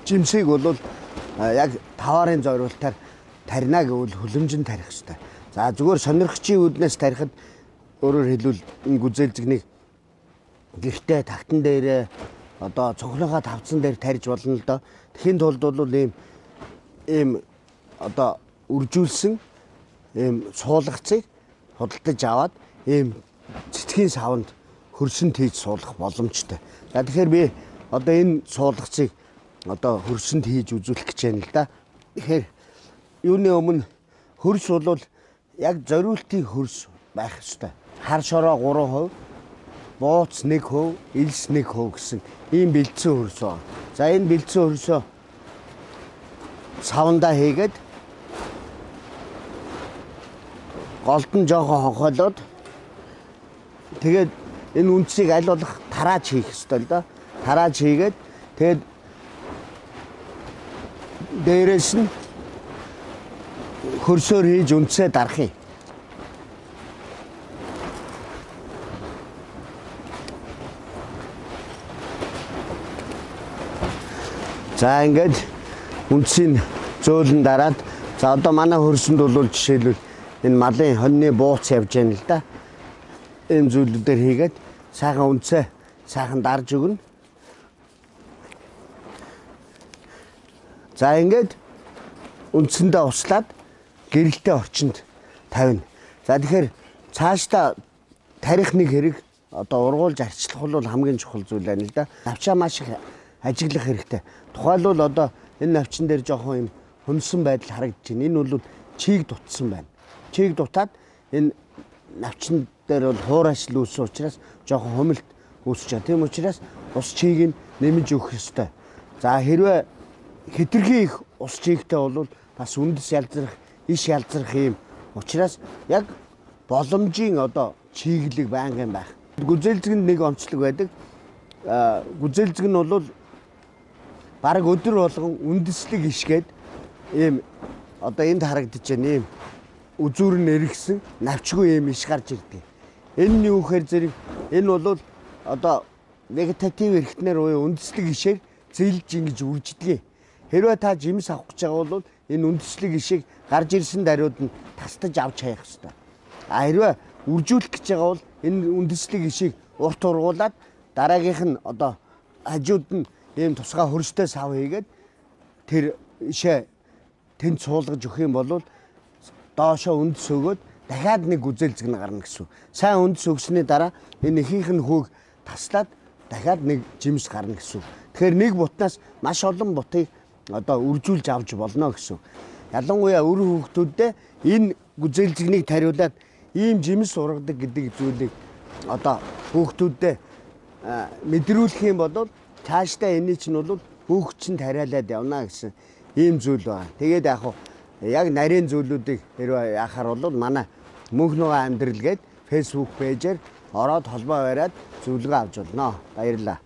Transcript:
жимсийг бол яг таваарын зориултаар тарина гэвэл хүлэмжин тарих хэрэгтэй. За зүгээр сонирхчийн үүднээс тарихад өөрөөр хэлбэл энэ гүзээлзэгнийг гэртээ тагтан дээрээ одоо цонхныхаа тавцан дээр тарьж болно л доо. Тэхийн тулд бол ийм одоо үржүүлсэн ийм суулгацыг худалдаж аваад ийм цэцгийн савнд хөрсөнд хийж суулгах боломжтой. За тэгэхээр би одоо энэ суулгацыг одоо хөрсөнд хийж үзүүлэх гэж байна л да. Тэгэхээр юуны өмнө хөрс бол яг зориултын хөрс байх ёстой. Хар шороо 3%, бууц 1%, элс 1% гэсэн ийм бэлдсэн хөрс байна. За энэ бэлдсэн хөрсөө савндаа хийгээд голд нь жоохон хонхоолоод тэгээд энэ үндсийг аль болох тарааж хийх ёстой л да. Тарааж хийгээд тэгээд дээрээс нь хөрсөөр хийж үндсээ дарах юм. За ингээд үндсийг зөөлөн дараад за одоо манай хөрсөнд бол жишээлбэл энэ малын хоньны бууц явж байна л да. Ийм зүйлүүдээр хийгээд сайхан үндсээ сайхан дарж өгнө. За ингээд үндсэндээ услаад гэрэлтэй орчинд тавина. За тэгэхээр цаашдаа тарих нэг хэрэг одоо ургуулж арчлах бол хамгийн чухал зүйл байна л да. Навчаа маш их ажиглах хэрэгтэй. Тухайлбал одоо энэ навчин дээр жоохон юм хөнсөн байдал харагдаж байна. Энэ бол чийг дутсан байна. Чийг дутаад энэ навчин дээр бол хуурайшил үүссэн учраас жоохон хумилт үүсэж байгаа. Тийм учраас ус чийг нь нэмж өгөх ёстой. За хэрвээ хэтэрхий их ус чигтэй бол бас үндэс ялзрах, иш ялзрах юм. Учраас яг боломжийн одоо чиглэг байнгын байх. Гүзээлзэгэнд нэг онцлог байдаг. Гүзээлзэг нь бол бараг өдөр болгон үндэслэг ишгээд ийм одоо энд харагдаж байна ийм үзүүр нь эргэсэн навчгүй ийм иш гарч ирдэг. Энэ нь юу гэхээр зэрэг энэ бол одоо вегетатив эрхтнэр буюу үндэслэг ишээр зээлж ингэж үрждэг. Хэрвээ та жимс авах гэж байгаа бол энэ үндэслэг ишийг гарч ирсэн даруйд нь тастаж авч хаях хэрэгтэй. А хэрвээ үржүүлэх гэж байгаа бол энэ үндэслэг ишийг урт ургуулад дараагийнх нь одоо хажууд нь ийм тусгай хөрстэй сав хийгээд тэр ишээ тэнд суулгаж өгөх юм бол доошоо үндэс өгөөд дахиад нэг гүзээлзэг нь гарна гэсэн. Сайн үндэс өгсөний дараа энэ ихийнх нь хөөг таслаад дахиад нэг жимс гарна гэсэн. Тэгэхээр нэг бутнаас маш олон бутыг одоо үржүүлж авч болно гэсэн. Ялангуяа өр хүүхдүүдэд энэ гүзээлзэгнийг тариулаад ийм жимс ургадаг гэдэг зүйлийг одоо хүүхдүүдэд мэдрүүлэх юм бол цаашдаа энийг чинь бол хүүхд чинь тариалаад явна гэсэн ийм зүйл байна. Тэгээд яг нарийн зүйлүүдийг хэрвээ яхаар бол манай мөнх нугаа амьдрал гээд Facebook пэйжээр ороод холбоо бариад зөвлөгөө авч болно. Баярлалаа.